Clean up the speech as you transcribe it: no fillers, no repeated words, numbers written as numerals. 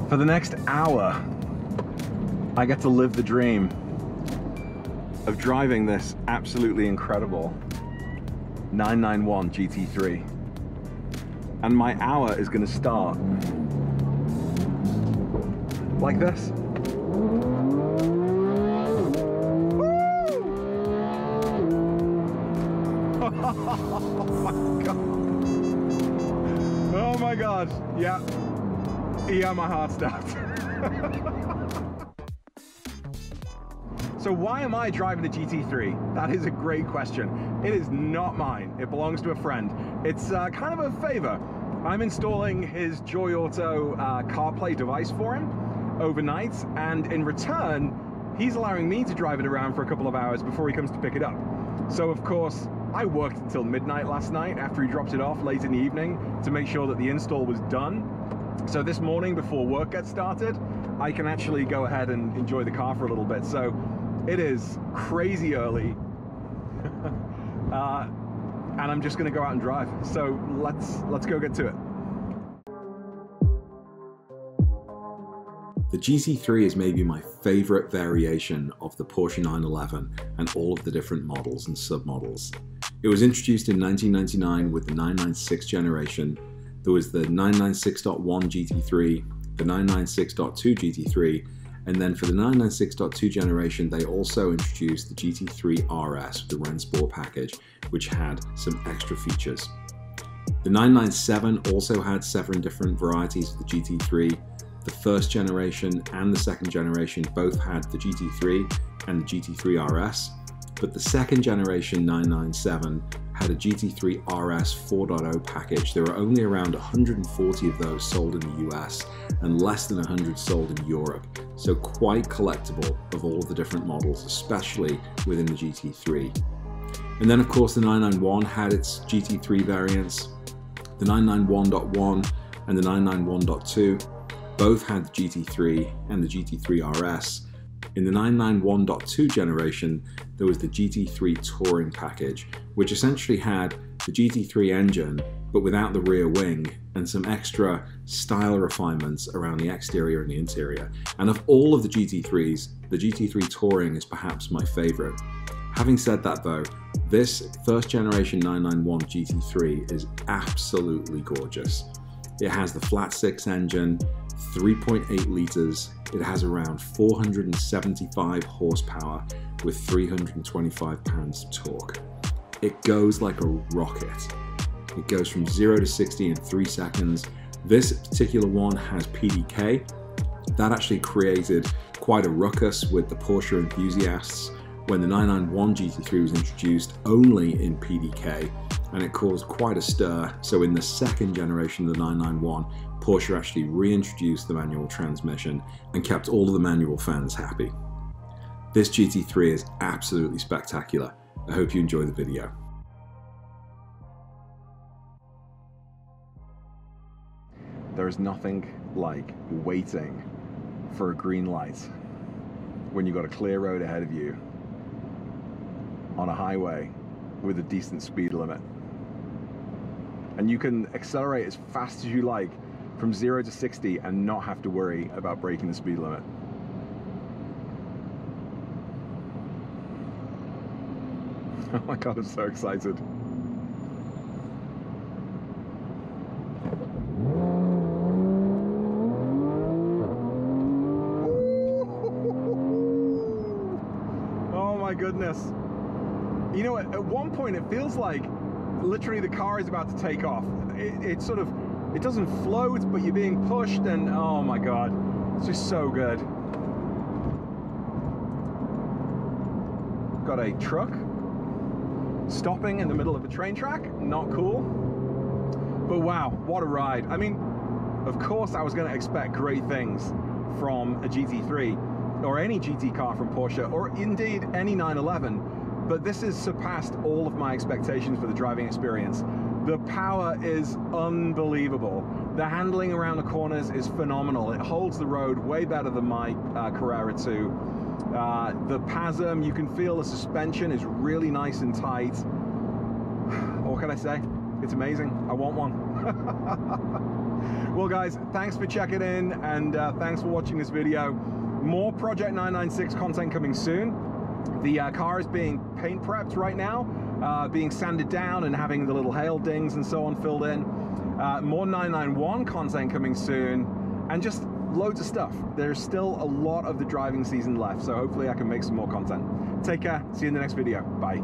For the next hour, I get to live the dream of driving this absolutely incredible 991 GT3. And my hour is going to start like this. Oh my god. Oh my god. Yeah. Yeah, my heart stopped. So why am I driving the GT3? That is a great question. It is not mine. It belongs to a friend. It's kind of a favor. I'm installing his JoyeAuto CarPlay device for him overnight, and in return, he's allowing me to drive it around for a couple of hours before he comes to pick it up. So of course, I worked until midnight last night after he dropped it off late in the evening to make sure that the install was done. So this morning, before work gets started, I can actually go ahead and enjoy the car for a little bit. So it is crazy early, and I'm just going to go out and drive. So let's go get to it. The GT3 is maybe my favorite variation of the Porsche 911 and all of the different models and submodels. It was introduced in 1999 with the 996 generation. There was the 996.1 GT3, the 996.2 GT3, and then for the 996.2 generation, they also introduced the GT3 RS, the Rennsport package, which had some extra features. The 997 also had 7 different varieties of the GT3. The first generation and the second generation both had the GT3 and the GT3 RS, but the second generation 997 had a GT3 RS 4.0 package. There were only around 140 of those sold in the US and less than 100 sold in Europe, so quite collectible of all of the different models, especially within the GT3. And then of course the 991 had its GT3 variants. The 991.1 and the 991.2 both had the GT3 and the GT3 RS. In the 991.2 generation, there was the GT3 Touring package, which essentially had the GT3 engine, but without the rear wing, and some extra style refinements around the exterior and the interior. And of all of the GT3s, the GT3 Touring is perhaps my favorite. Having said that though, this first generation 991 GT3 is absolutely gorgeous. It has the flat 6 engine, 3.8 litres, it has around 475 horsepower with 325 pounds of torque. It goes like a rocket. It goes from 0 to 60 in 3 seconds. This particular one has PDK. That actually created quite a ruckus with the Porsche enthusiasts when the 991 GT3 was introduced only in PDK, and it caused quite a stir. So in the second generation of the 991, Porsche actually reintroduced the manual transmission and kept all of the manual fans happy. This GT3 is absolutely spectacular. I hope you enjoy the video. There's nothing like waiting for a green light when you've got a clear road ahead of you on a highway with a decent speed limit. And you can accelerate as fast as you like from 0 to 60 and not have to worry about breaking the speed limit. Oh my God, I'm so excited. Oh my goodness. You know, at one point it feels like literally the car is about to take off. It sort of, it doesn't float, but you're being pushed, and oh my God, it's just so good. Got a truck stopping in the middle of a train track, not cool. But wow, what a ride. I mean, of course I was going to expect great things from a GT3 or any GT car from Porsche, or indeed any 911, but this has surpassed all of my expectations for the driving experience. The power is unbelievable. The handling around the corners is phenomenal. It holds the road way better than my Carrera 2. The PASM, you can feel the suspension is really nice and tight. What can I say? It's amazing. I want one. Well guys, thanks for checking in, and thanks for watching this video. More Project 996 content coming soon. The car is being paint prepped right now, being sanded down and having the little hail dings and so on filled in. More 991 content coming soon, and just loads of stuff. There's still a lot of the driving season left, so hopefully I can make some more content. Take care, see you in the next video. Bye.